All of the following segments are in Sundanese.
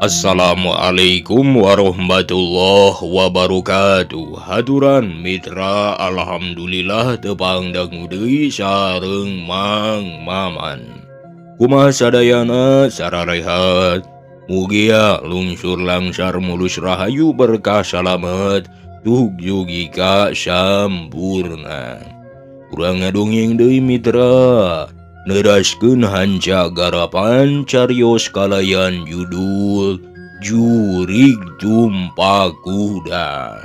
Assalamualaikum warahmatullahi wabarakatuh. Haturan mitra alhamdulillah tepang dangu deui sareng Mang Maman. Kumaha sadayana sararehat. Mugia lungsur langsar mulus rahayu berkah salamet tugjugika sampurna. Urang ngadongeng deui mitra. Neraskeun hanca garapan carios kalayan judul Jurig Jumpa Kuda.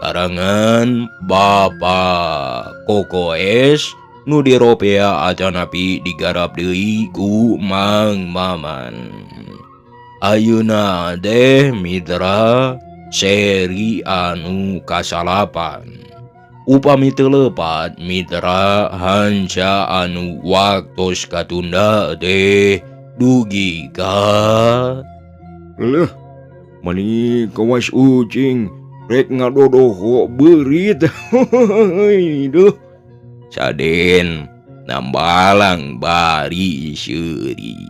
Karangan Bapak Koko S nu diropea acanapi digarap deui ku Mang Maman. Ayeuna teh mitra seri anu kasalapan. Upami telepat mitra hanca anu waktos katunda teh dugi ka. Leh, mani kawas ucing rek ngadodoho beurit. Duh. Saden nambalang bari seuri.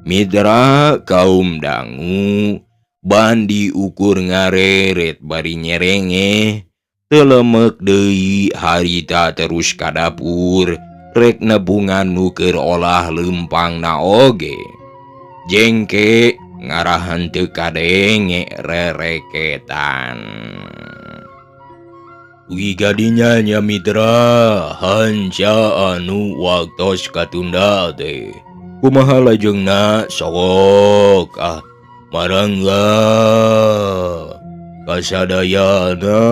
Mitra kaum dangu bandi ukur ngareret bari nyerenge. Telemek deui harita terus ka dapur rek nebungan nu keur olah lempangna oge. Jengke ngarahan teu kadenge rereketan. Ugi gadinya nya mitra hanca anu waktos katunda teh. Kumaha lajengna sok marangga kasadayana.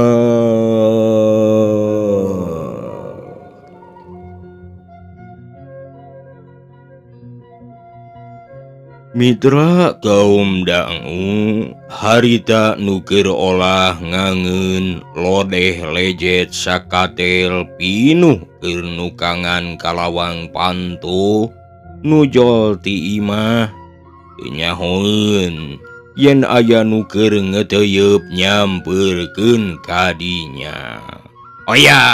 Mitra kaum dangu harita nu keur olah ngangeun lodeh lejet sakatel pinuh keur nukangan kalawang panto nujol ti imah nyahoeun yen aya nu keur ngeteuyeub nyampeurkeun kadinya. Oh ya,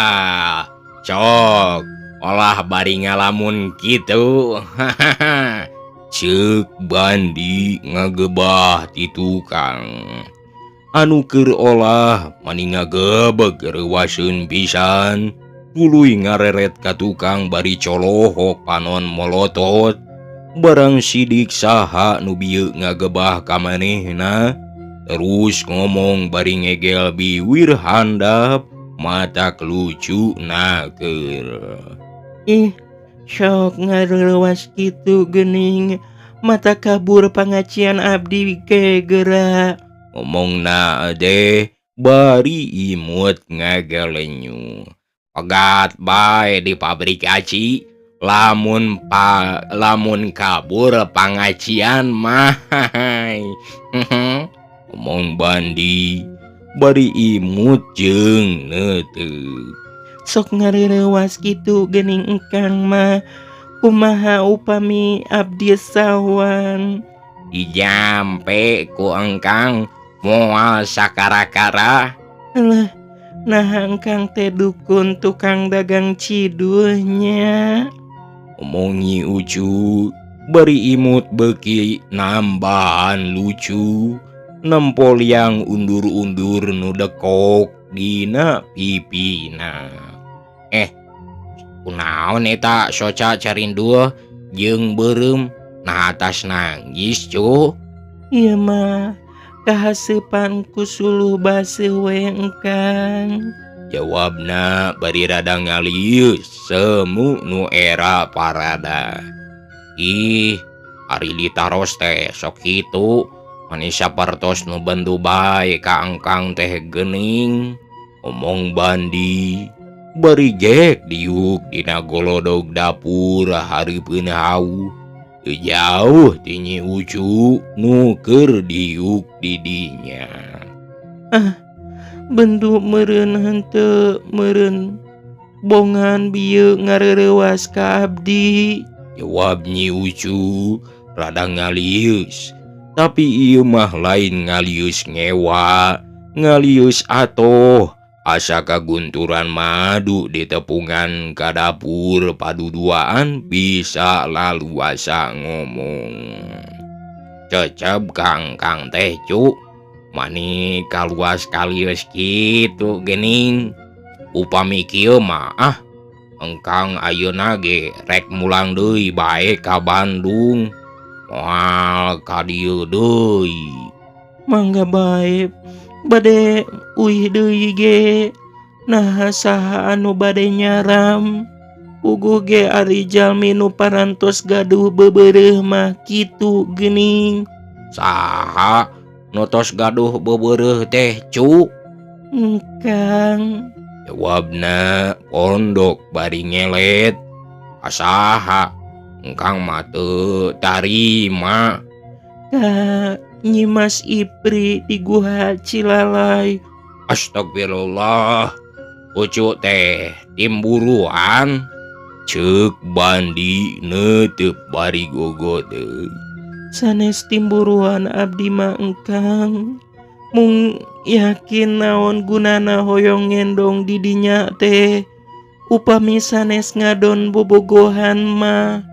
sok olah bari ngalamun kitu. Ceuk bandi ngagebah ti tukang. Anu keur olah mani ngagebeg reuwaseun pisan. Tuluy ngareret ka tukang bari colohok panon molotot. Barang sidik saha nu bieu ngagebah ka manehna. Terus ngomong bari ngegel biwir handap mata lucu nakeur. Sok ngarerewas kitu geuning mata kabur pangacian abdi gegera. Ngomongna deh bari imut ngagelenyu. Pegat bae di pabrik aci lamun kabur pangacian mah. Ngomong bandi bari imut jeung neuteuk. Sok ngarerewas kitu geuning engkang mah kumaha upami abdi sawan. Dijampe ku engkang moal sakara-kara. Alah, nah engkang teh dukun tukang dagang ciduhnya. Omongi ucu bari imut beuki nambahan lucu. Nempol yang undur-undur nu dekok dina pipina. Kunaon eta soca carindul jeung beureum nah atas nangis cu. Ieu mah kahaseupan ku suluh baseuh we engkang. Jawabna bari rada ngalius semu nu era parada. Ari ditaros teh sok kitu mani sapertos nu bantu bae ka engkang teh geuning. Omong bandi bari gek diuk dina golodog dapur hareupeun hau. Teu jauh ti Nyi Ucu nu keur diuk di dinya. Bendu meureun henteu meureun bongan bieu ngareureuwas ka abdi. Jawab Nyi Ucu rada ngalius. Tapi ieu mah lain ngalius ngewa, ngalius atoh. Asa kagunturan madu di tepungan ka dapur paduduaan bisa lalu asa ngomong. Cecep kang teh cu, mani kaluas kalius kitu gening. Upami kieu mah engkang ayeuna ge rek mulang deui bae ka Bandung. Moal ka dieu deui. Mangga bae bade uih deui ge. Nah saha anu bade nyaram. Puguh ge ari jalmi nu parantos gaduh bebeureuh mah kitu geuning. Saha nu tos gaduh bebeureuh teh cu? Engkang. Jawabna pondok bari ngelet. Asaha engkang mah teu tarima. Ka Nyimas Ipri di Guha Cilalay. Astagfirullah, Ucu teh timburuan. Ceuk Bandi neuteup bari gogo teh. Sanes timburuan abdi mah engkang. Mung yakin naon gunana hoyong ngendong di dinya teh. Upami sanes ngadon bobogohan mah.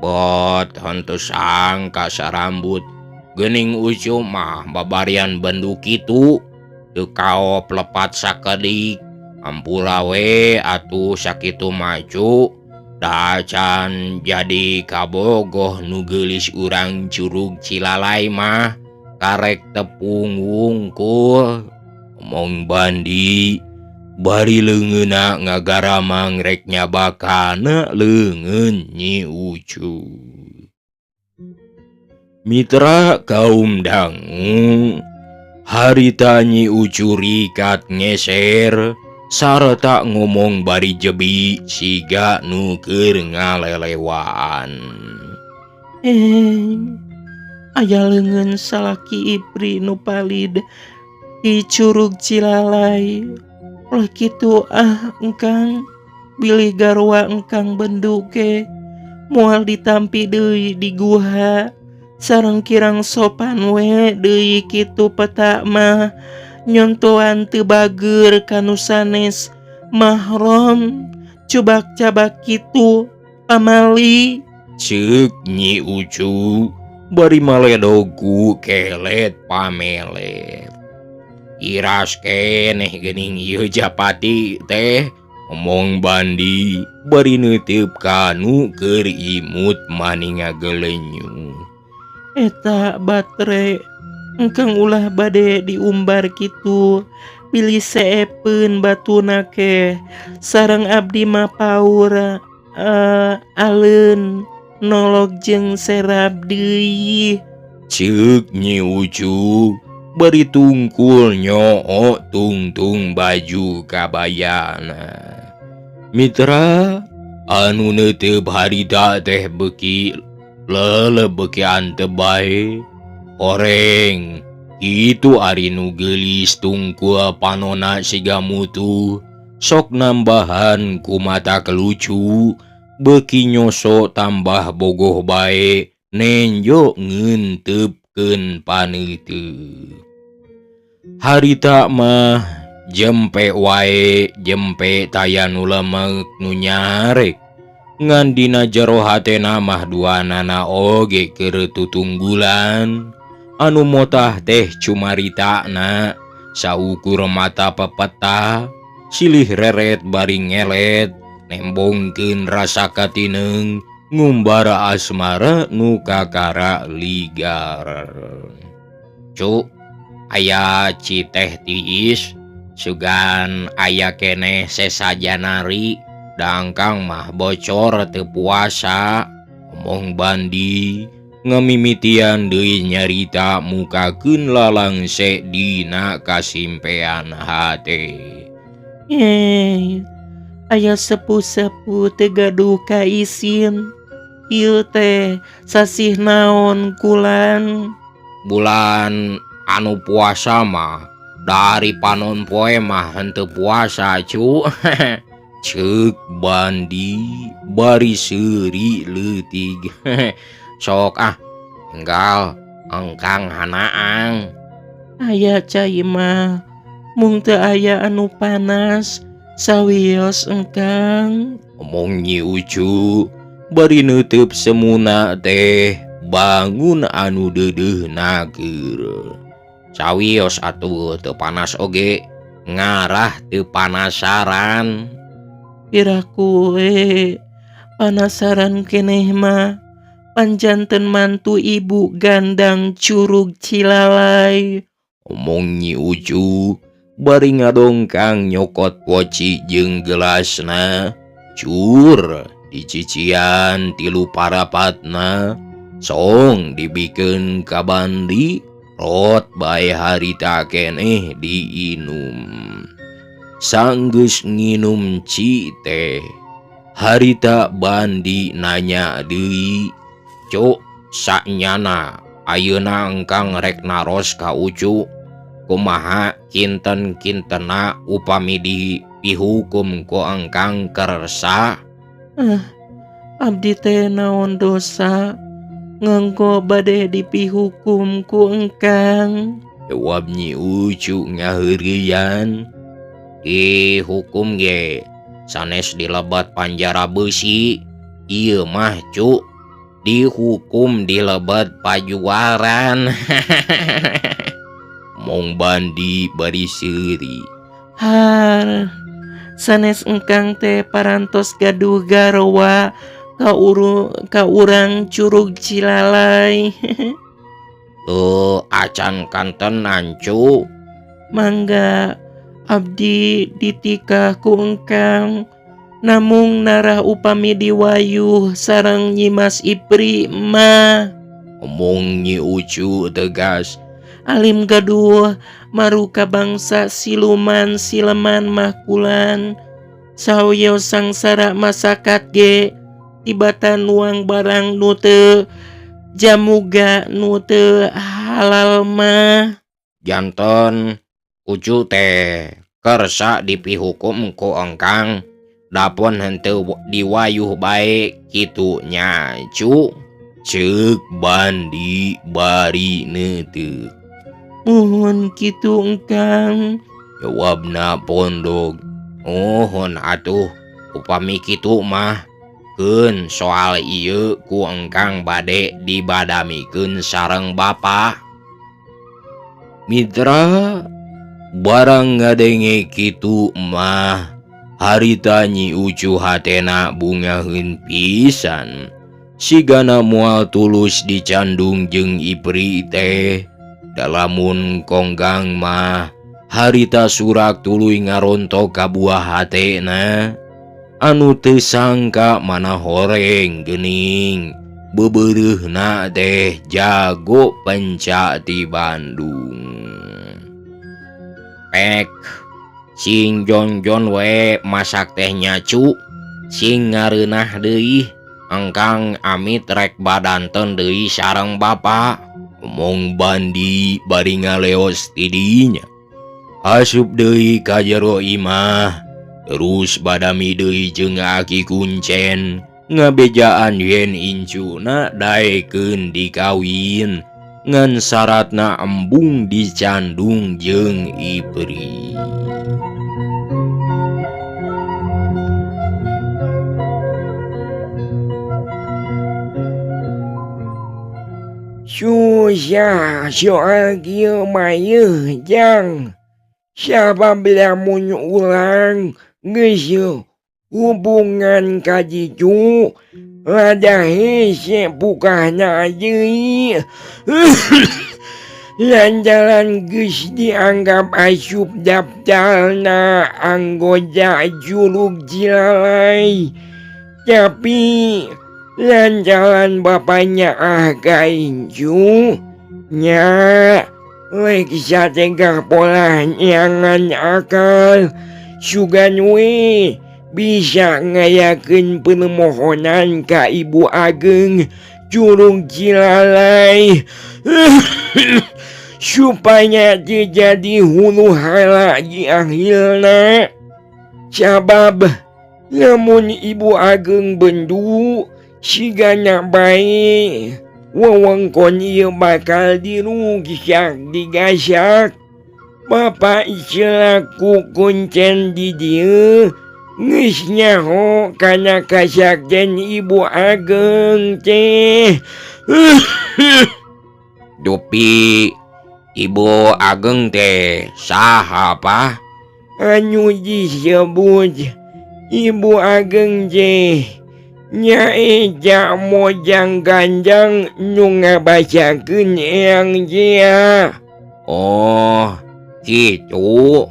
Bot henteu sangka sarambut. Geuning Ucu mah babarian bendu kitu. Teu kaop lepat sakedik. Ampura we atuh sakitu maju. Dacan jadi kabogoh nu geulis urang Curug Cilalay mah karek tepung wungkul. Omong Bandi bari leungeunna ngagaramang rek nyabakana leungeun Nyi Ucu. Mitra kaum dangu, harita Nyi Ucu rikat ngeser sareta ngomong bari jebi siga nu keur ngalelewaan. Aya leungeun salaki Ipri nu palid di Curug Cilalay. Oleh kitu engkang bilih garwa engkang bendu ge moal ditampi deui di guha. Sareng kirang sopan we deui kitu peta mah. Nyontoan teu bageur kanu sanes mahrom. Cubak-cabak kitu pamali. Ceuk Nyi Ucu bari maledogu kelet pamelet. Iras keneh geuning ieu Japati teh. Omong Bandi bari neuteup kanu keur imut maning ngagelenyu. Eta batre engkang ulah bade diumbar kitu. Pilih seepeun batuna ke. Sareng abdi mah paur aleun nolog jeung serab deui. Ceuk Nyi Ucu bari tungkul nyoo tungtung baju kabayana. Mitra anu neuteup harita teh beuki lelebeuki anteu bae. Oreng itu ari nu geulis tungkul panona siga mutu. Sok nambahan ku mata kelucu. Beuki nyoso tambah bogoh bae. Nenjo ngeunteupkeun paneuteup. Harita mah jempe wae, jempe taya nu lemek nu nyarek. Ngan dina jero hatena mah duanana oge keur tutunggulan. Anu motah teh cumaritana saukur mata pepeta. Silih reret bari ngelet nembongkeun rasa katineng ngumbar asmara nu kakara ligar. Cuk, aya citeh tiis sugan aya keneh sesajanari. Dangkang mah bocor teu puasa. Omong Bandi ngamimitian deui nyarita mukakeun lalangse dina kasimpean hate. Aya sepuh-sepuh teu gaduh ka isin. Ieu teh sasih naon kulan? Bulan anu puasa mah dari panon poe mah henteu puasa cu. Ceuk Bandi bari seuri leutik. Sok enggal engkang hanaang. Aya cai mah, mung teu aya anu panas, sawios engkang. Omong Nyi Ucu bari neuteub semuna teh bangun anu deudeuhna keur. Sawios atuh teu panas oge, ngarah teu panasaran. Piraku panasaran keneh mah, panjanten mantu ibu gandang Curug Cilalay. Omong Nyi Ucu bari ngadongkang nyokot poci jeung gelasna. Cur dicician tilu parapatna, song dibikeun ka Bandi, rot bae harita keneh diinum. Sanggeus nginum ci teh, harita Bandi nanya deui, "Cuk, saknyana ayeuna engkang rek naros ka Ucu, kumaha kinten-kintena upami dihukum ku engkang kersa?" Abdi teh naon dosa nganggo bade dipihukum ku engkang? Jawab Nyi Ucu ngaheureuyan, hukum ge sanes dilebat panjara besi, ieu mah cu dihukum dilebat pajuaran. Mong Bandi bari seuri. Har, sanes engkang teh parantos gaduh garwa ka urang Curug Cilalay. Tuh acan kantenan cu. Mangga abdi ditikah ku engkang, namung narah upami diwayuh sareng Nyimas Ipri mah. Omong Nyi Ucu tegas. Alim gaduh maruka bangsa siluman sileman mahkulan, sawios sangsara masakat ge tibatan nuang barang nu teu jamuga nu teu halal mah. Janten Ucu teh kersa dipihukum ku engkang, dapun henteu diwayuh bae kitu nya cu. Ceuk Bandi bari neuteuk. Muhun kitu engkang. Jawabna pondok. Muhun atuh, upami kitu mah keun soal ieu ku engkang bade dibadamikeun sareng bapa. Mitra, barang ngadenge kitu mah harita Nyi Ucu hatena bungaheun pisan. Sigana moal tulus dicandung jeung Ipri teh, dalamun konggang mah harita surak tuluy ngarontok ka buah hatena. Anu teu sangka mana horeng geuning, beubeureuhna teh jago penca ti Bandung. Pek, sing Jon we masak tehnya cu, sing ngareunah deui, engkang amit rek badanten deui sareng bapa. Omong Bandi bari ngaleos ti dinya. Asup deui ka jero imah, terus badami deui jeung Aki Kuncen, ngabejaan yen incuna daekeun dikawin, ngan syaratna embung dicandung jeung Ipri. Susah soal kieu mah yeuh jang. Sababla mun ulang geus hubungan ka Jicu lada hese pukahna deui. Lantaran geus dianggap asup daftarna anggota Curug Cilalay. Tapi lantaran bapaknya kaincu nya lek satengah pola nyangan akal sugan we bisa ngayakeun permohonan ka Ibu Ageng Curug Cilalay. supaya jadi hulu hala di akhirna. Sabab lamun ibu ageng bendu sigana bae wewengkon ieu bakal dirugsak digasak. Bapak selaku kuncen di dieu geus nyaho kana kasaktian ibu ageng teh. Dupi Ibu Ageng teh saha pa? Anu disebut ibu ageng teh nyaeta mojang ganjang nu ngabacakeun eyang jia. Oh, kitu.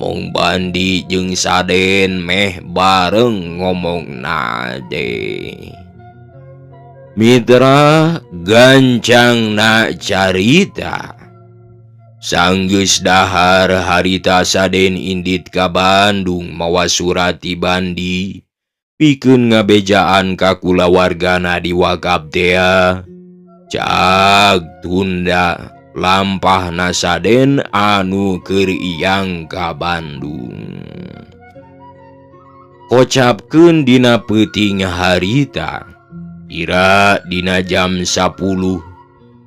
Mung Bandi jeung Saden meh bareng ngomongna deh. Mitra gancangna carita. Sanggeus dahar harita Saden indit ka Bandung mawa surat ti Bandi pikeun ngabejaan ka kulawargana di Wakab tea. Cag tunda lampahna Saden anu keur iyang ka Bandung. Kocapkeun dina peuting harita. Ira dina jam 10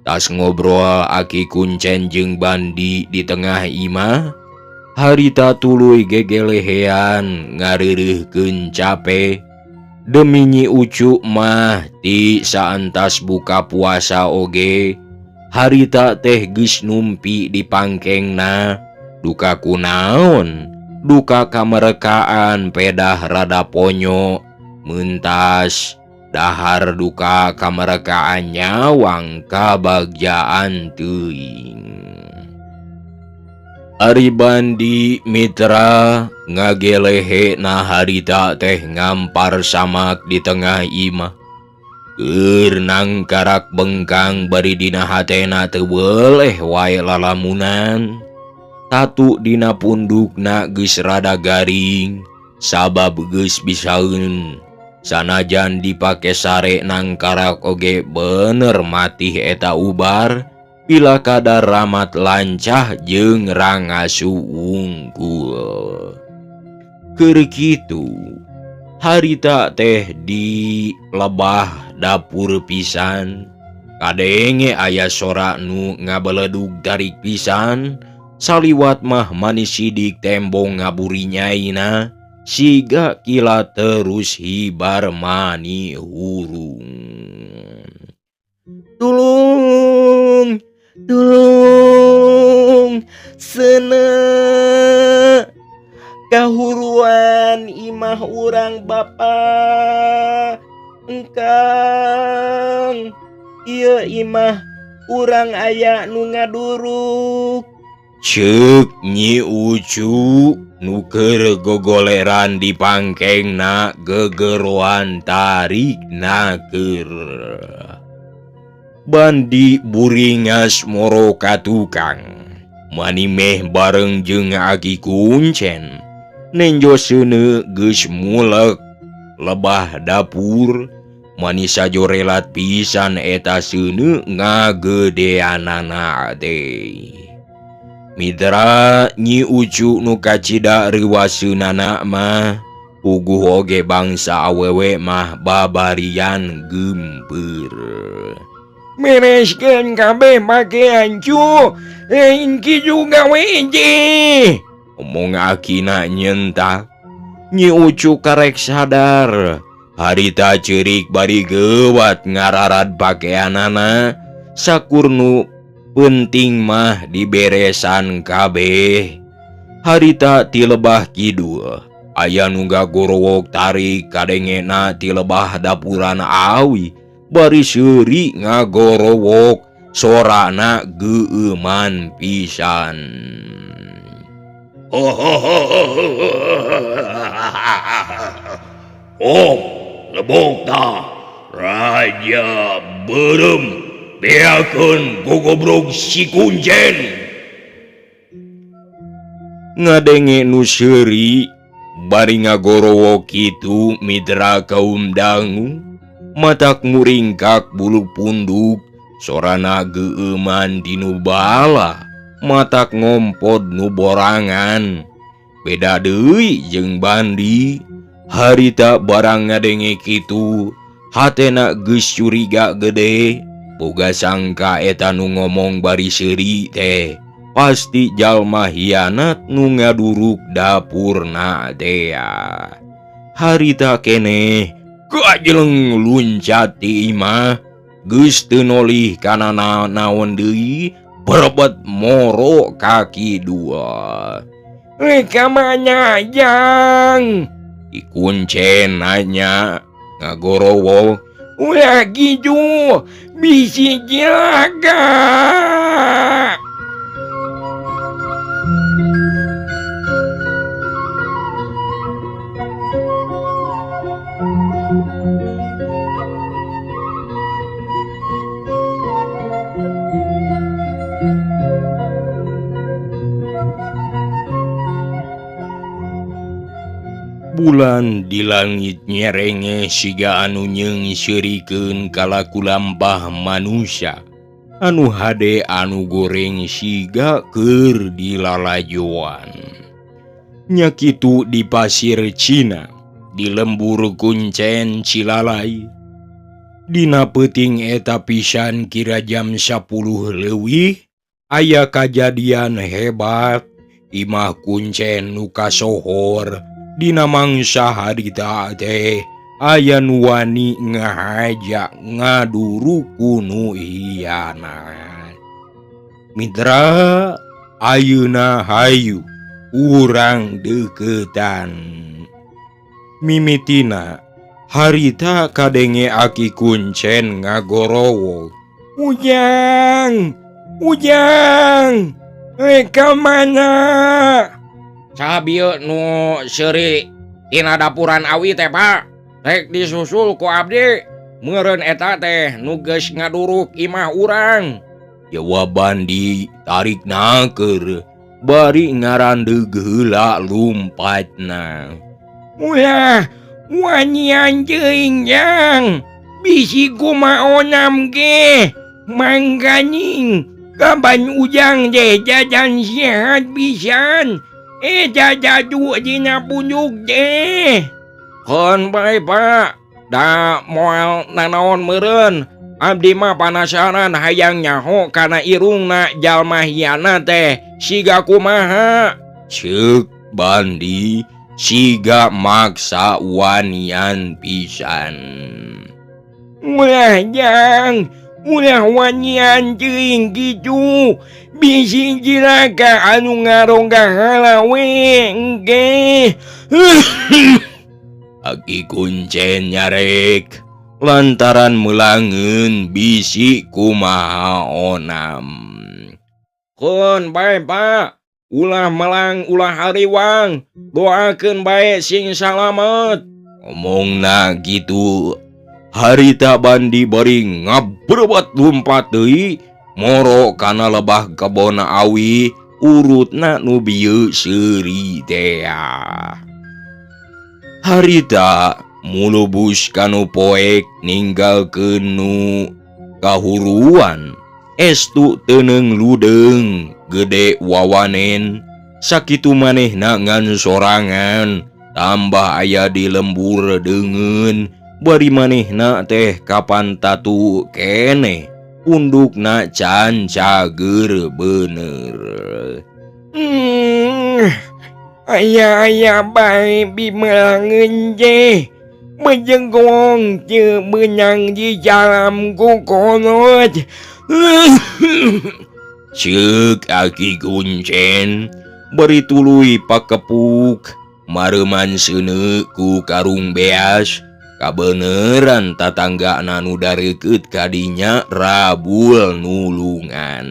tas ngobrol aki kuncen jeung Bandi di tengah imah. Harita tuluy gegelehean ngareureuhkeun cape demi Nyi Ucu mah ti saentas buka puasa oge. Harita teh geus numpi di pangkengna. Duka kunaon? Duka kamerekaan pedah rada ponyo. Mentas dahar duka kamerekaan nyawang kabagjaan teuing. Ari Bandi mitra ngagelehe na harita teh ngampar samak di tengah imah. Keur nangkarak bengkang bari dina hatena teu beuleh wae lalamunan. Tatu dina pundukna geus rada garing sabab geus bisaeun. Sanajan dipake sare nangkarak oge bener matih eta ubar pila kadar ramat lancah jeung rangasu unggul. Keur kitu harita teh di lebah dapur pisan. Kadenge aya sora nu ngabeledug tarik pisan. Saliwat mah manis sidik tembong ngaburi nyaina. Siga kila terus hibar mani hurung. Tulung, tulung, seuneu kahuruan imah urang bapa. Engkang, ieu imah urang aya nu ngaduruk. Ceuk Nyi Ucu nu keur gogoleran di pangkengna gegeroan tarikna keur. Bandi buringas moro ka tukang. Mani meh bareng jeung aki kuncen. Nenjo seuneu geus mulek lebah dapur. Mani sajorelat pisan eta seuneu ngagedeanana teh. Mitra Nyi Ucu nu kacida riwaseunana mah puguh oge bangsa awewe mah babarian gempeur. Mereskeun kabeh make ancu, lain kitu gawe je. Omong akina nyentak. Nyi Ucu karek sadar. Harita ceurik bari geuwat ngararad pakeanana. Sakurnu penting mah diberesan kabeh. Harita ti lebah kidul aya nu gagorowok tarik kadengena ti lebah dapuran awi bari seuri ngagorowok sorana geueuman pisan. Oh, lebokna Raja Berem beakeun gogobrog si kuncen. Ngadenge nu seuri bari ngagorowo kitu mitra kaum dangu. Matak muringkak bulu punduk sorana geueuman dinu bala. matak ngompod nu borangan. Beda deui jeung Bandi. Harita barang ngadenge kitu, hatena geus curiga gede. Boga sangka eta nu ngomong bari seuri teh pasti jalma hianat nu ngaduruk dapurna teh. Harita keneh kajeleng luncat ti imah, geus teu nolih kana naon deui, berebet moro kaki dua. Kamana Jang? Ikuncen nanya ngagorowo. Ulah gitu, bisi jaga. Bulan di langit nyerenge siga anu nyeungsirikeun kalaku lampah manusia. Anu hade anu goreng siga keur dilalajoan. Nya kitu di pasir Cina, di lembur kuncen Cilalai. Dina peuting eta pisan kira jam 10 leuwih, aya kajadian hebat. Imah kuncen nu kasohor dina mangsa harita teh aya nu wani ngahaja ngaduru nu hianat. Mitra, ayeuna hayu urang deketan. Mimitina harita kadenge aki kuncen ngagorowo. Ujang, kamana? Sabieu nu seuri tina dapuran awi teh Pak, rek disusul ku abdi. Meureun eta teh nu geus ngaduruk imah urang. Jawab Bandi tarik naker bari ngarandeg heula lumpatna. Ulah wanian jeung Jang, bisi kumaonam ge mangganing kaban Ujang deh jajan sehat pisan. Jajadu dina punduk deh. Hon bae Pak, da moal nanaon meureun. Abdi mah panasaran hayang nyaho kana irungna jalma hianat teh siga kumaha. Ceuk Bandi siga maksa wanian pisan. Ulah Jang, ulah wanian teuing kitu. Bisi jilaka anu ngaronggah halawe engke. Aki kuncen nyarek lantaran melangeun bisi kumaha onam. Hon bae Pak, ulah melang ulah hariwang, doakeun bae sing salamet. Omongna gitu, harita Bandi bari ngabrebat lumpat deui moro kana lebah kebona awi urutna nu bieu seuri teh. Harita mulubus kanu poek ninggalkeun nu kahuruan. Estu teuneng ludeung gede wawanen sakitu manehna ngan sorangan, tambah aya di lembur deungeun bari manehna teh kapan tatu keneh pundukna can cager bener. Aya bae bimelangeun je. Menjenggong je benang di jalam kukolot. Ceuk aki kuncen bari tuluy pakepuk mareuman seuneu ku karung beas. Kabeneran tatanggana nu dareukeut kadinya rabul nulungan.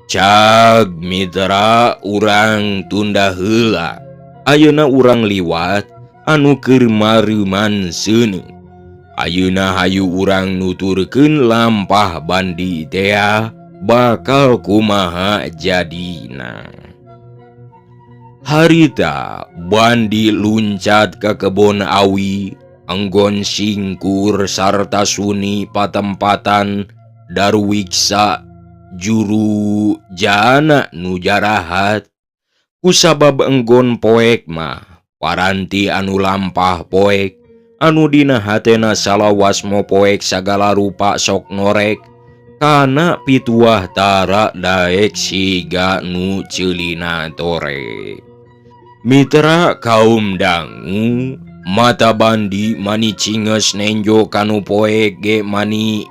Cag mitra urang tunda heula. Ayeuna urang liwat anu keur mareuman seuneu. Ayeuna hayu urang nuturkeun lampah Bandi teh bakal kumaha jadina. Harita Bandi luncat ke kebon awi, anggon singkur sarta suni patempatan darwiksa juru jana nu jarahat. Kusabab enggon poek mah paranti anu lampah poek, anu dina hatena salawas mo poek sagala rupa sok norek, kana pituah tara daek siga nu ceulina torek. Mitra kaum dangu, mata bandi mani cinges nenjo kanu poek ge mani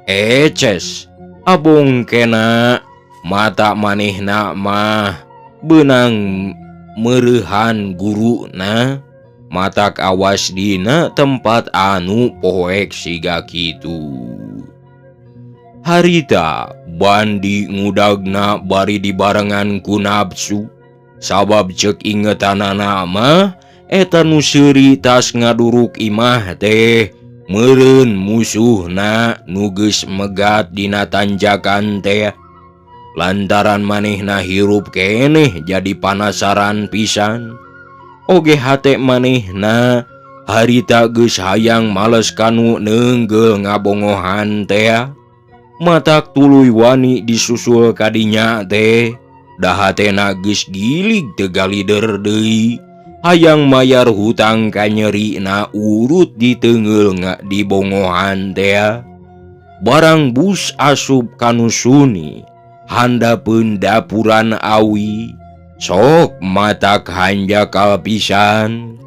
eces, abong kena mata manehna mah benang mereuhan guruna, matak awas dina tempat anu poek siga kitu. Harita bandi ngudagna bari dibarengan ku nafsu, sabab cek ingetanana mah eta nu seuri tas ngaduruk imah teh meureun musuhna nu geus megat dina tanjakan teh. Lantaran manehna hirup keneh jadi panasaran pisan. Oge hate manehna harita geus hayang males kanu neunggel ngabongohan teh. Matak tuluy wani disusul kadinya teh, da hatena geus gilig teu galider deui, hayang mayar hutang ka nyerina urut diteungeul dibongohan teh. Barang bus asup kanu suni, handapeun dapuran awi, sok matak hanjakal pisan.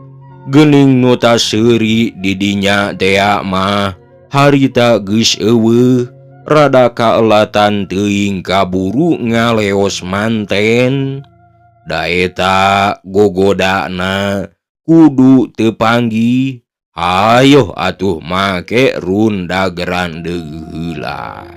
Geuning nu ta seuri di dinya teh mah harita geus eueuh, rada kaelatan teuing kaburu ngaleos manten. Da eta gogodana kudu teu panggih, hayo atuh make rundageran heula.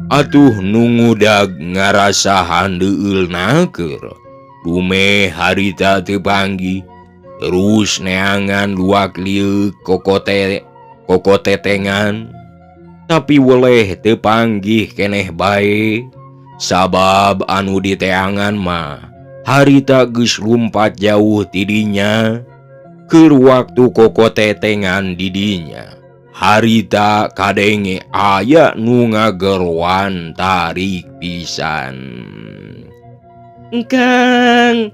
Atuh nu ngudag ngarasa handeueulna keur rume harita teu panggih, terus neangan luak liuk kokotetengan, tapi weleh teu panggih keneh bae, sabab anu diteangan mah harita geus lumpat jauh ti dinya. Keur waktu kokotetengan di dinya, harita kadenge aya nu ngageruan tarik pisan. Engkang,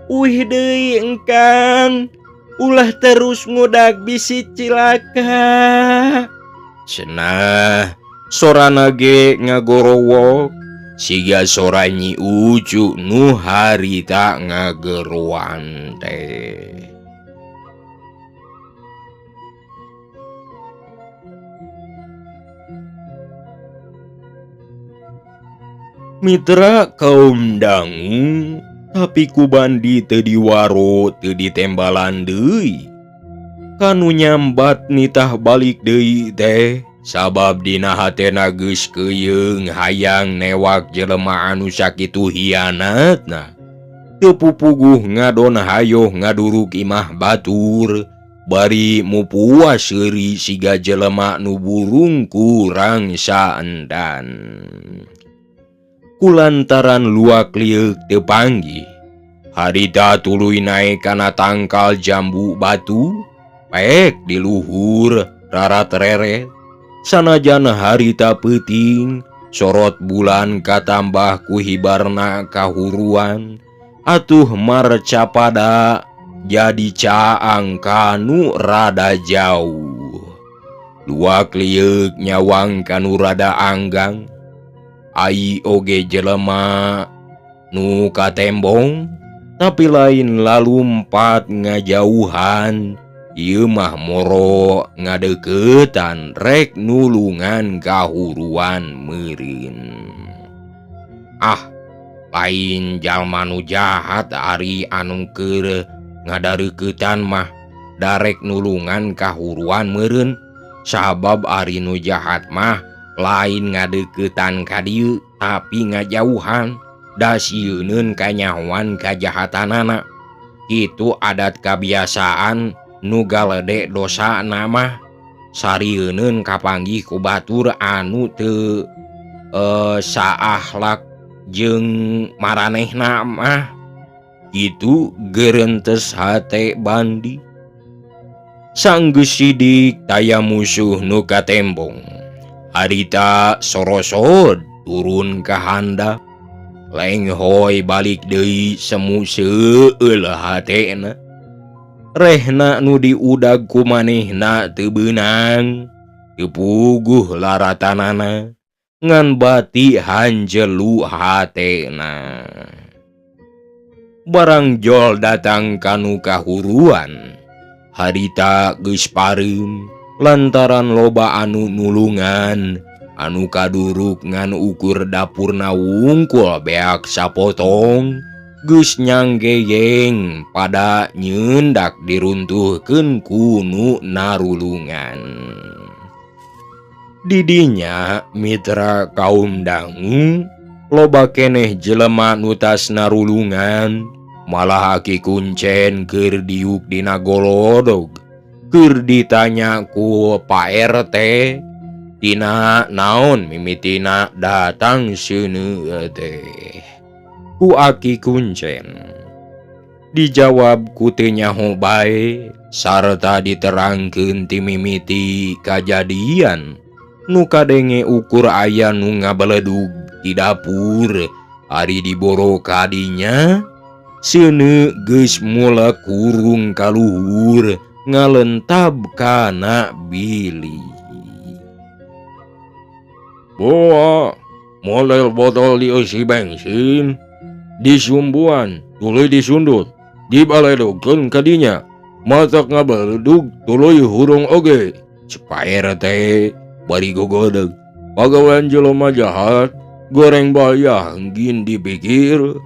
uih deui engkang, ulah terus ngudag bisi cilaka. Cenah sorana ge ngagorowok, siga sora Nyi Ucu nu harita ngageruan teh. Mitra kaum dangu, tapi ku bandi teu diwaro teu ditembalan deui. Kanu nyambat nitah balik deui teh, sabab dina hatena geus keuyeung hayang newak jelema anu sakitu hianatna. Teu pupuguh ngadon hayoh ngaduruk imah batur, bari mupuas seuri siga jelema nu burung kurang saendan. Kulantaran luak liuk teu panggih, harita tuluy naek kana tangkal jambu batu, pek di luhur rarat reret. Sanajan harita peuting, sorot bulan katambah ku hibarna kahuruan, atuh marcapada jadi caang kanu rada jauh. Luak liuk nyawang kanu rada anggang, ai oge jelema nu katembong, tapi lain lalumpat ngajauhan. Ieu mah moro ngadeuketan rek nulungan kahuruan meureun. Ah, lain jalma nu jahat ari anu keur ngadareuketan mah darek nulungan kahuruan meureun, sabab ari nu jahat mah lain ngadeuketan ka dieu tapi ngajauhan, da sieuneun kanyahoan kajahatanana. Kitu adat kabiasaan nu galede dosa nama, sarieun kapanggih ku batur anu teu saakhlak jeung maranehna mah kitu gerentes hate Bandi. Sanggeus sidik taya musuh nu katembong. Harita sorosod turun ka handap. Lenghoy balik deui semu seueul hatena. Rehna nu diudag ku manehna teu beunang, teu puguh laratanana, ngan bati hanjelu hatena. Barang jol datang kanu kahuruan, harita geus pareum lantaran loba anu nulungan, anu kaduruk ngan ukur dapurna wungkul beak sapotong, geus nyanggeyeng pada nyeundak diruntuhkeun ku nu narulungan. Didinya mitra kaum dangu loba keneh jelema nu tas narulungan, malah Aki Kuncen keur diuk dina golodog, keur ditanya ku Pak RT tina naon mimitina datang seuneu teh. Ku Aki Kuncen dijawab ku teu nyaho bae sarta diterangkeun ti mimiti kajadian nu kadenge ukur aya nu ngabeledug di dapur ari diboro kadinya. Seuneu geus mulak kurung kaluhur ngalentab kana bili. Boa, model botol diisi bensin, disumbuan, tuluy disundut, dibaledogkeun kadinya, matak ngabeledug tuluy hurung oge. Cepaer teh bari gogodeg, pagawean jelema jahat, goreng bayah gin dipikir,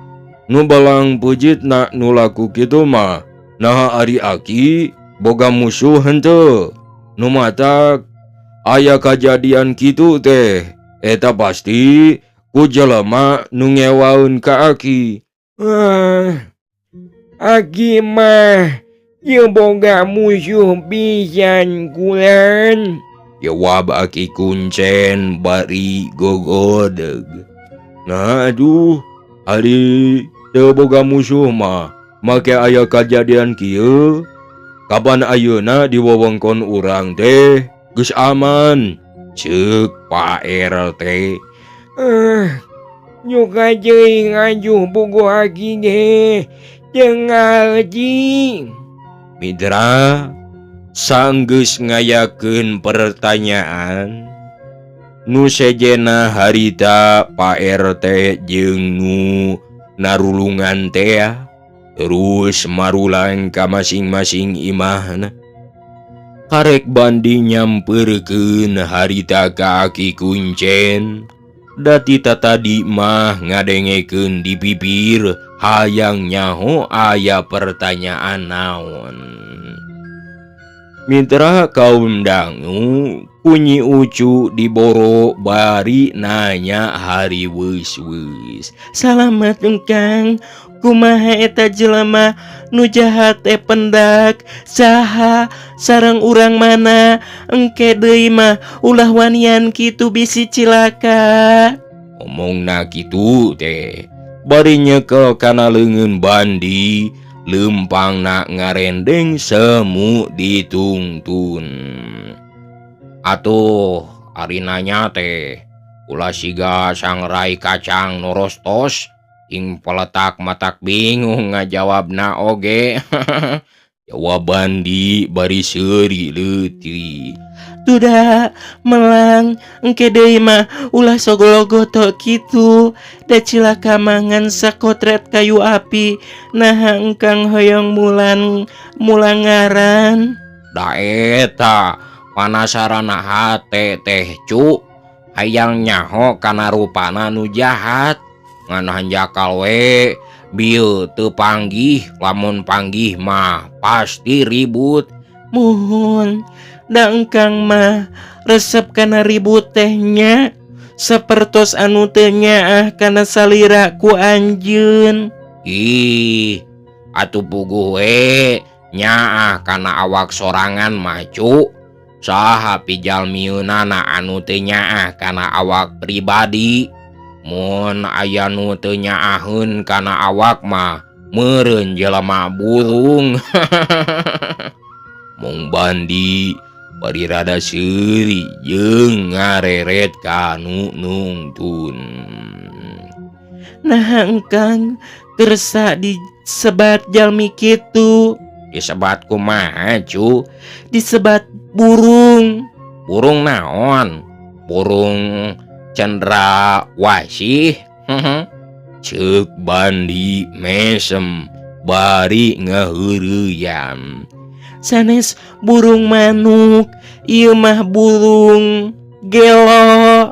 nu balang pujitna nu laku kitu mah, naha ari Aki boga musuh henteu, nu matak aya kajadian kitu teh, eta pasti ku jelema nu ngewaun ka Aki. Aki mah ye boga musuh pisan kulan. Jawab Aki Kuncen bari gogodeg. Nah aduh, hari teu boga musuh mah make aya kajadian kieu. Kapan ayeuna di wewengkon urang teh geus aman, ceuk Pak RT. Nyuka jeung ajuh bogo Aki ge jeung ngaji. Mitra sanggeus ngayakeun pertanyaan, nu sejena harita Pak RT jeung nu narulungan teh terus marulang ka masing-masing imahna. Karek Bandi nyampeurkeun harita ka Aki Kuncen, dati tadi mah ngadengekeun di bibir hayang nyaho aya pertanyaan naon. Mitra kaum dangu kunyi ucu diboro bari nanya hari weus-weus. Salamat Kang, kumaha eta jelema nu jahat teh pendak saha sareng urang mana engke deui mah ulah wanian kitu bisi cilaka. Omongna kitu teh bari nyekel kana leungeun Bandi, leumpangna ngarendeng semu ditungtun. Atuh ari nanya teh ulah siga sangrai kacang norostos, ing peletak matak bingung ngajawabna oge. Jawab Bandi bari seuri leutik. Duda melang engke deui mah ulah sogologoto kitu, da cilaka mangan sakotret kayu api naha engkang hoyong mulangaran. Da eta panasarana hate teh cu, hayang nyaho kana rupana nu jahat, ngan hanjakal we bieu teu panggih, lamun panggih mah pasti ribut. Muhun da engkang mah resep kana ribut tehnya sapertos anu teu nyaah kana salira ku anjeun. Ih, atuh puguh we nyaah kana awak sorangan mah cu, saha pijalmieunana anu teu nyaah kana awak pribadi. mun aya nu teu nyaaheun kana awak mah meureun jelema burung. Mung Bandi bari rada seuri jeung ngareret ka nu nungtun. Nah engkang kersa disebat jalmi kitu. Disebat kumaha cu? Disebat burung. Burung naon? Burung cendrawasih. Ceuk Bandi mesem bari ngaheureuyan. Sanes burung manuk, ieu mah burung gelo.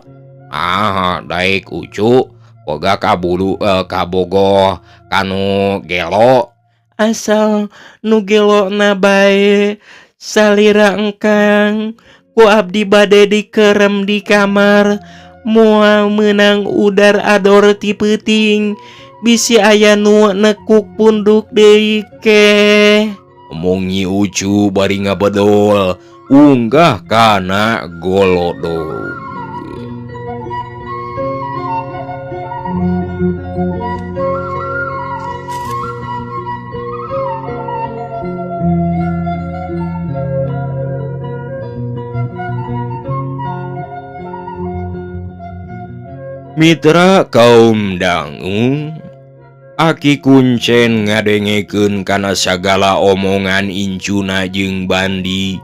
Daek ucu boga kabogoh kanu gelo. Asal nu gelo na bae salira engkang ku abdi bade dikerem di kamar moal meunang udar ador ti peuting bisi aya nu nekuk punduk deui ke. Omong Nyi Ucu bari ngabedol unggah kana golodog. Mitra kaum dangu, Aki Kuncen ngadengekeun kana sagala omongan incuna jeung Bandi.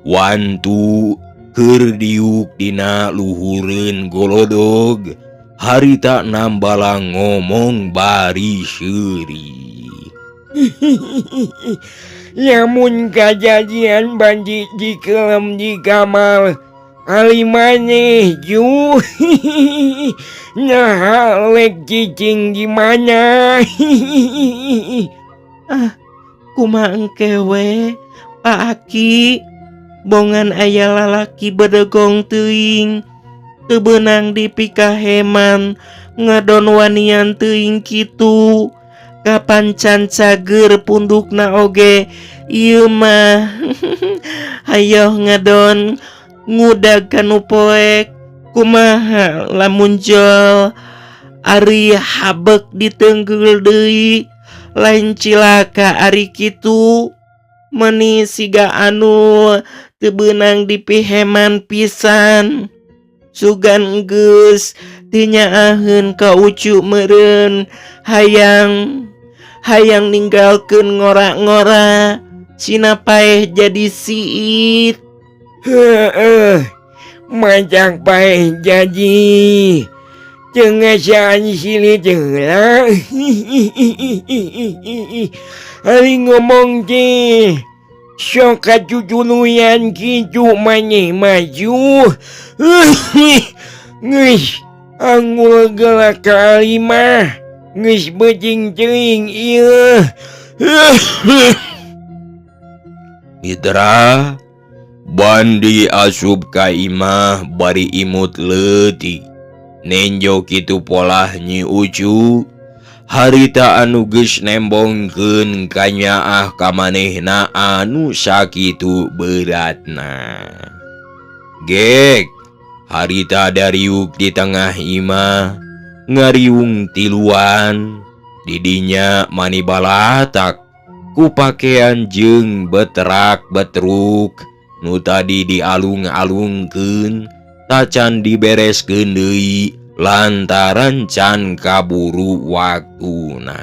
Wantu keur diuk dina luhureun golodog, harita nambalang ngomong bari seuri. Lamun kajadian Bandi dikelem di kamar ali maneh ju. Nah lek cicing di mana? Kumaha engke we Pak Aki, bongan aya lalaki bedegong teuing teu beunang dipikaheman ngadon wanian teuing kitu. Kapancan cager pundukna oge ieu mah. Hayo ngadon ngudag kanu poek. Kumaha lamun jol ari habek diteunggul deui lain cilaka ari kitu meuni siga anu teu beunang dipiheman pisan. Sugan geus teu nyaaheun ka ucu meureun hayang ninggalkeun ngora-ngora cina paeh jadi siit. Majak paeh jadi cengasaan silit heula. Ari ngomong teh sok kacuculuyan kitu maneh maju. Geus angul geulak kali mah geus beuting teuing ieu. Mitra Bandi asup ka imah bari imut leutik. Nenjo kitu polah Nyi Ucu, harita anu geus nembongkeun ka nyaah ka manehna anu sakitu beratna. Gek, harita dariuk di tengah imah, ngariung tiluan, didinya mani balatak, ku pakean jeung betrak betruk, nu tadi dialung-alungkeun tacan dibereskeun deui lantaran can kaburu waktuna.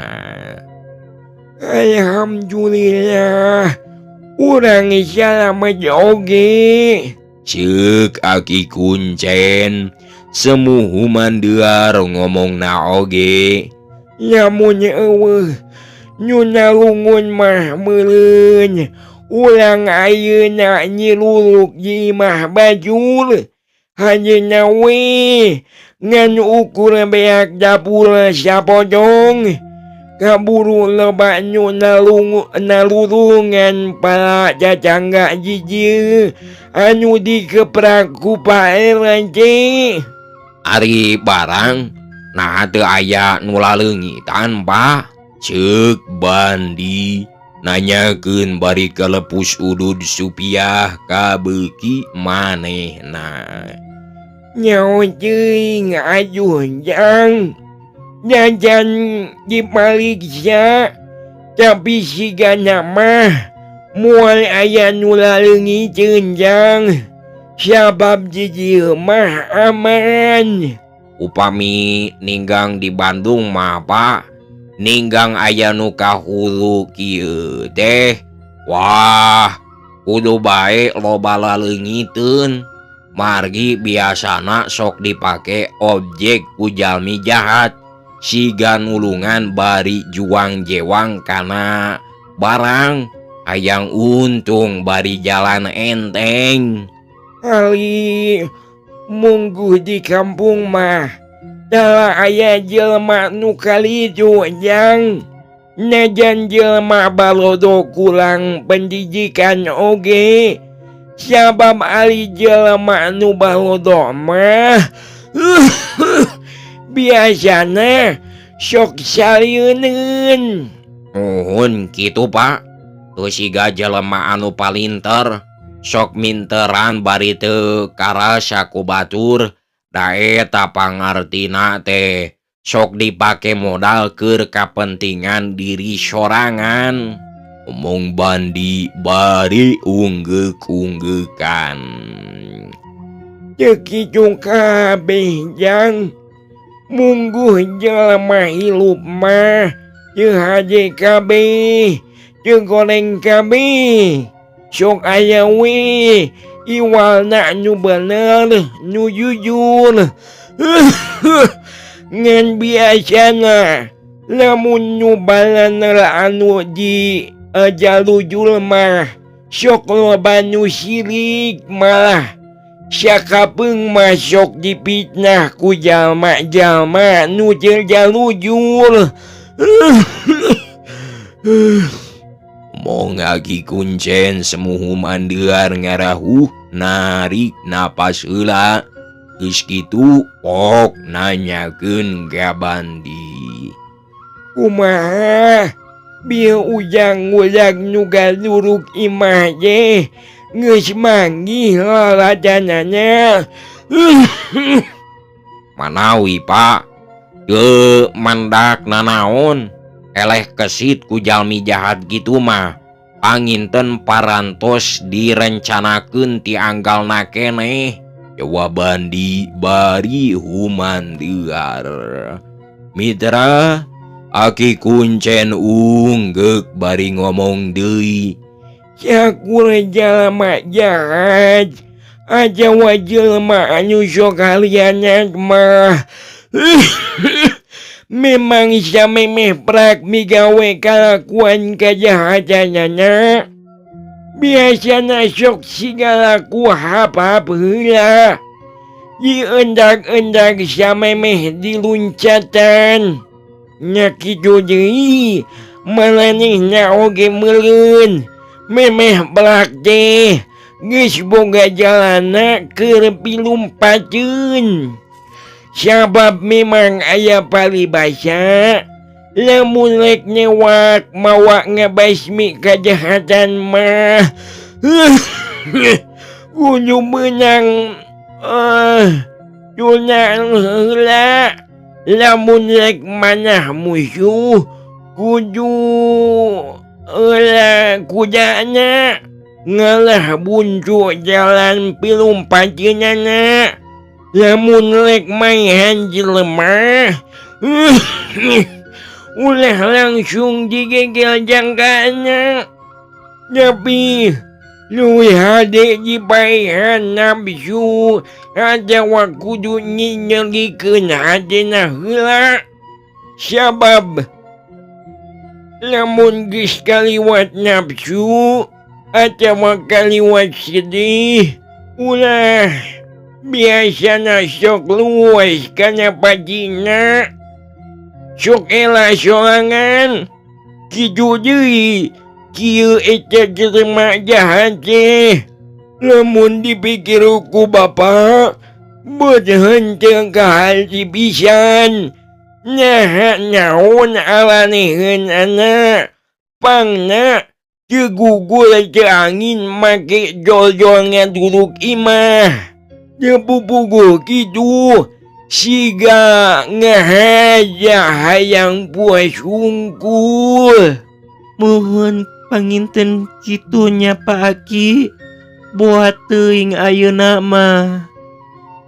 Alhamdulillah urang selamat oge. Ceuk Aki Kuncen semuhu mandear ngomongna oge. Lamun eueuh nyuna lungun mah meureun ulang ayeuna nyiluluk di imah bajul hanyeuna we ngan ukur beak dapur sapojong kaburu loba nyuna nalurungan para cacangga jijil anu dikeprak ku Pak RT. Ari barang nah teu aya nu laleungitan Pak. Ceuk Bandi nanyakeun bari kalepus udud supiah ka beuki manehna. Nyawa ceuing aduh jang. Jajan dipariksa tapi sigana mah moal aya nu laleungiteun jang. Sabab di mah aman. Upami ninggang di Bandung mah Pak, ninggang aya nu kahulu kieu teh. Wah, kudu bae loba laleungiteun. Margi biasana sok dipake objek ku jalmi jahat. Siga nulungan bari juang jewang kana barang. Hayang untung bari jalan enteng. Ali mungguh di kampung mah tara aya jelema nu kalidu jang. Najan jelema balodo kurang pendidikan oge. Sabab ali jelema nu balodo mah biasana sok salieun. Nuhun kitu Pak. Teu siga jelema anu palinter sok minteran bari teu karasa ku batur. Da eta pangartina teh sok dipake modal keur kapentingan diri sorangan. Omong Bandi bari unggek-unggekan. Teu kitu kabeh jang. Mungguh jelema hilup mah teu haje kabeh, teu goreng kabeh. Sok aya we iwalna nu bener, nu jujur. Ngan biasana lamun nu balaner anu di jalujul mah sok loba nu sirik, malah sakapeung mah sok dipitnah ku jalma-jalma nu teu jalujur. Mong agi kuncen semuhu mandear ngarahu narik napas heula. Geus kitu pok nanyakeun ka Bandi. Kumaha bieu ujang ngulag nu galuruk imah je geus manggih laladanana. Manawi Pak, teu mandak nanaon. Eleh kesit ku jalmi jahat gitu mah. Panginten parantos direncanakeun ti anggalna keneh. Jawab Bandi bari humandeuar. Mitra, aki kuncen unggek bari ngomong deui. Sakura jalma jahat aja wa jelema anu sok halianat mah. Memang samemeh prak migawe kalakuan kajahatanana. Biasana sok sigalaku hap-hap heula. Diendak-endak samemeh diluncatan. Nya kitu deui malanehna oge meuleun. Memeh belak teh geus boga jalana keur pilumpateun. Sabab memang aya palibasa lamun rek nyewak mawa ngabasmi kajahatan mah kudu meunang tunang heula. Lamun rek manah musuh kudu heula kudana ngalah buntu jalan pilumpateunana. Lamun rek maihan jelema ulah langsung digegel jangkana. Tapi luwih hade dipaihan nafsu atawa kudu nyingelikeun hadena heula. Sabab lamun geus kaliwat nafsu atawa kaliwat sedih, ulah biasana sok luwes kana pajina. Sok ela sorangan. Kitu deui kieu eta jelema jahat teh. Lamun dipikir ku bapa beut henteu kahal pisan. Nyaha naon alaneheun anak. Pangna teu gugul teu angin make jol-jol ngaduruk imah. Nyapupugo kitu siga ngahaja hayang puas hungkul. Mohon panginten kitunya Pak Aki buat teuing ayeuna mah.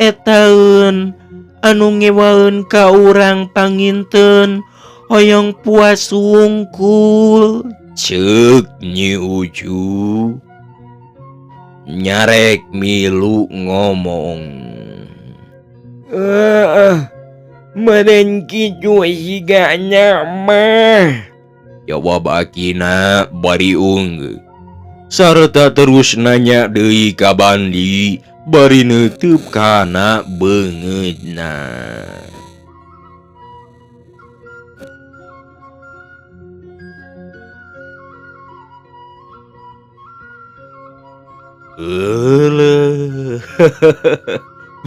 Etaeun anu ngewaeun ka urang panginten hoyong puas hungkul. Ceuk Nyi Ucu. Nyarek milu ngomong. Meren kitu siga mah. Jawab Akina bari unggul. Sarta terus nanya deui ka Bandi bari neuteub kana beungeutna.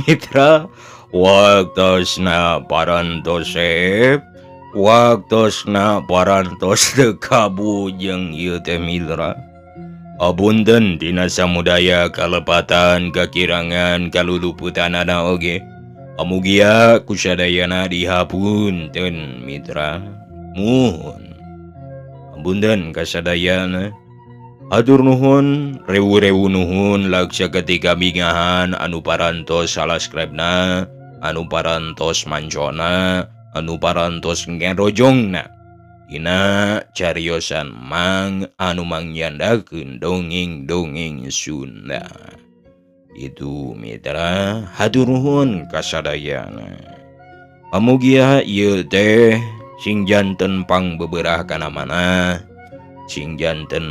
Mitra, waktosna parantosep, waktosna parantos teu kabujeng ieu teh Mitra. Apunten dina samudaya kalepatan kakirangan kaluluputanana oge. Amugia kusadayana dihapunten Mitra. Muhun. Apunten kasadayana. Hatur nuhun, rewu-rewu nuhun laksa ketika bingahan anu parantos subscribe-na, anu parantos mancona, anu parantos ngerojongna. Dina cariosan Mang anu mangyandakeun dongeng-dongeng Sunda. Itu Mitra, hatur nuhun kasadayana. Pamugia ieu teh sing janten pangbeberah kana mana, sing janten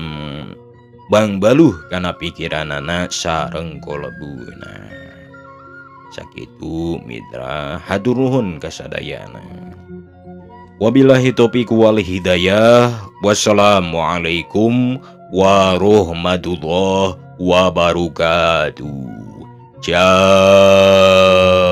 Bang baluh kana pikiranana sareng kolebuna. Sakitu Mitra, hatur nuhun kasadayana. Wabillahi taufiq wal hidayah. Wassalamualaikum warahmatullahi wabarakatuh. Ciao.